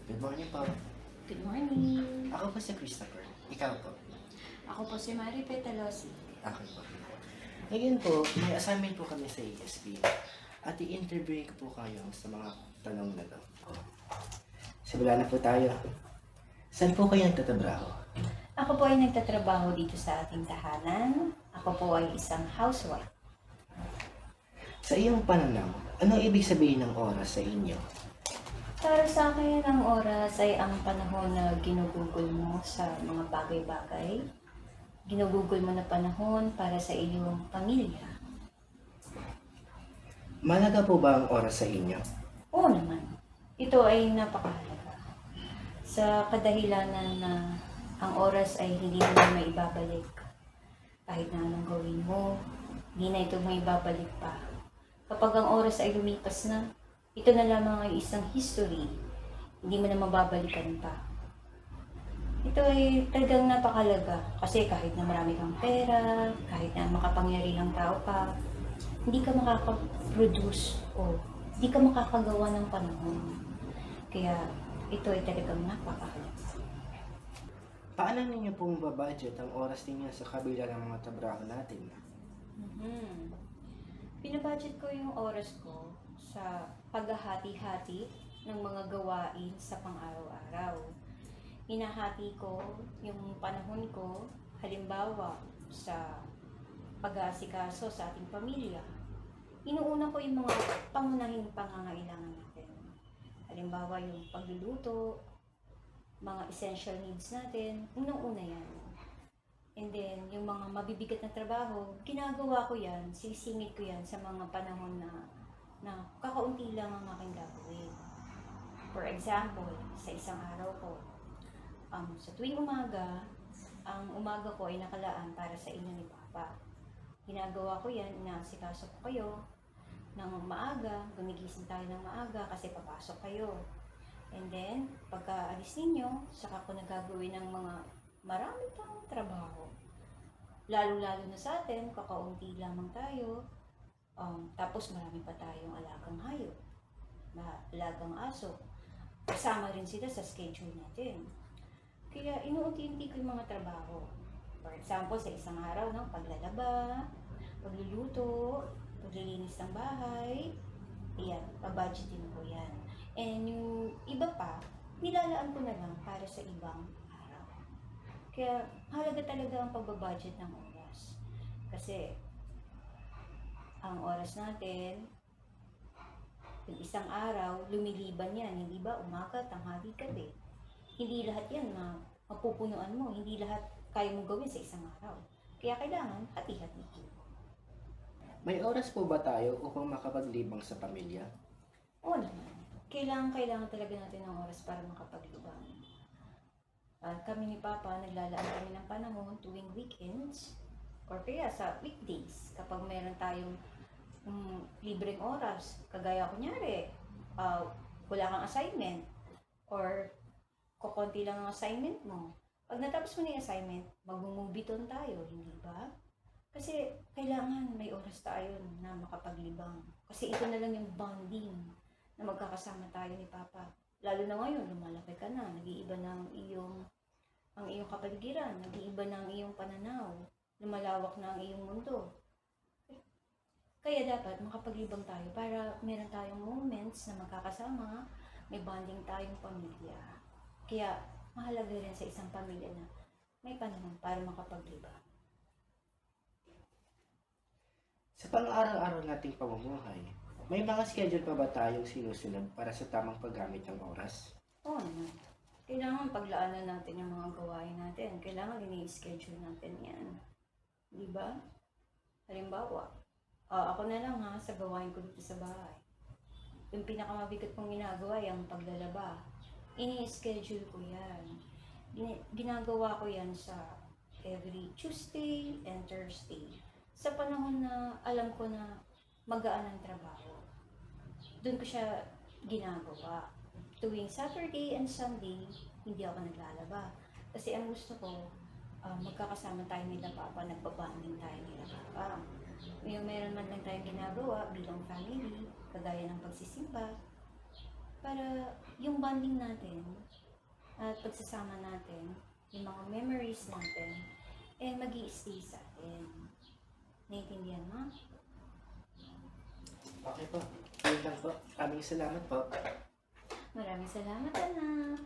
Good morning po. Good morning. Ako po si Christopher. Ikaw po. Ako po si Mari Petalosi. Okay po. Ngayon po, may assignment po kami sa ASP at i-interview ko po kayo sa mga tanong na to. Simula na po tayo. Saan po kayo nagtatrabaho? Ako po ay nagtatrabaho dito sa ating tahanan. Ako po ay isang housewife. Sa iyong pananaw, anong ibig sabihin ng oras sa inyo? Para sa akin, ang oras ay ang panahon na ginugugol mo sa mga bagay-bagay. Ginugugol mo na panahon para sa iyong pamilya. Mahalaga po ba ang oras sa inyo? Oo naman. Ito ay napakahalaga. Sa kadahilanan na ang oras ay hindi mo na maibabalik. Kahit na anong gawin mo, hindi na ito maibabalik pa. Kapag ang oras ay lumipas na, ito na lamang ay isang history. Hindi mo na mababalikan pa. Ito ay talagang napakalaga kasi kahit na marami kang pera, kahit na makapangyarihang tao ka, hindi ka makaka-produce o hindi ka makakagawa ng panahon. Kaya ito ay talagang napakahalaga. Paano ninyo pong babudget ang oras ninyo sa kabila ng mga trabaho natin? Binabudget ko yung oras ko sa paghahati-hati ng mga gawain sa pang-araw-araw. Hinahati ko yung panahon ko, halimbawa sa pag-aasikaso sa ating pamilya. Inuuna ko yung mga pangunahing pangangailangan natin. Halimbawa yung pagluluto, mga essential needs natin, unang-una yan. And then, yung mga mabibigat na trabaho, ginagawa ko yan, sisingit ko yan sa mga panahon na kakaunti lang ang aking gagawin. For example, sa isang araw ko, sa tuwing umaga, ang umaga ko ay nakalaan para sa inyo ni Papa. Ginagawa ko yan, inaasikaso ko kayo ng maaga, gumigising tayo ng maaga kasi papasok kayo. And then, pagka-alis ninyo, saka ko nagagawin ng mga marami pang trabaho. Lalo-lalo na sa atin, kakaunti lamang tayo. Tapos marami pa tayong alagang hayop, alagang aso. Kasama rin sila sa schedule natin. Kaya inuunti-unti ko yung mga trabaho. For example, sa isang araw, paglalaba, pagluluto, paglilinis ng bahay, ayan, pabudgetin ko yan. And yung iba pa, nilalaan ko na lang para sa ibang araw. Kaya halaga talaga ang pagbabudget ng oras. Kasi ang oras natin, yung isang araw, lumiliban yan. Hindi ba? Umaga, tanghali, gabi. Hindi lahat yan na mapupunuan mo. Hindi lahat kaya mong gawin sa isang araw. Kaya kailangan hati-hati. May oras po ba tayo upang makapaglibang sa pamilya? Oo naman. Kailangan talaga natin ng oras para makapaglibang. Kami ni Papa, naglalaan kami ng panahon tuwing weekends or kaya sa weekdays kapag meron tayong libreng oras. Kagaya kunyari, wala kang assignment or kukunti lang ang assignment mo. Pag natapos mo na yung assignment, mag-movie-ton tayo, hindi ba? Kasi kailangan may oras tayo na makapaglibang. Kasi ito na lang yung bonding na magkakasama tayo ni Papa. Lalo na ngayon, lumalaki ka na, nag-iiba na ang iyong kapaligiran, nag-iiba na ang iyong pananaw, lumalawak na ang iyong mundo. Kaya dapat makapaglibang tayo para meron tayong moments na magkakasama, may bonding tayong pamilya. Kaya mahalaga rin sa isang pamilya na may panahon para makapaglibang. Sa pang-araw-araw nating pamumuhay, may mga schedule pa ba tayong sinusunod para sa tamang paggamit ng oras? Oo naman. Kailangan paglaanan natin yung mga gawain natin. Kailangan ini-schedule natin yan. Di ba? Halimbawa, ako na lang sa gawain ko dito sa bahay. Yung pinakamabigat kong ginagawa yung paglalaba. Ini-schedule ko yan. Ginagawa ko yan sa every Tuesday and Thursday. Sa panahon na alam ko na magaan ang trabaho. Doon ko siya ginagawa. Tuwing Saturday and Sunday, hindi ako naglalaba. Kasi ang gusto ko, magkakasama tayo nila Papa, nagbabanding tayo nila Papa. Yung meron man lang tayong ginagawa bilang family, kagaya ng pagsisimba, para yung bonding natin at pagsasama natin, yung mga memories natin, mag-i-stay sa atin. Naiintindihan mo? Okay po. Yun lang po. Maraming salamat po. Maraming salamat, anak.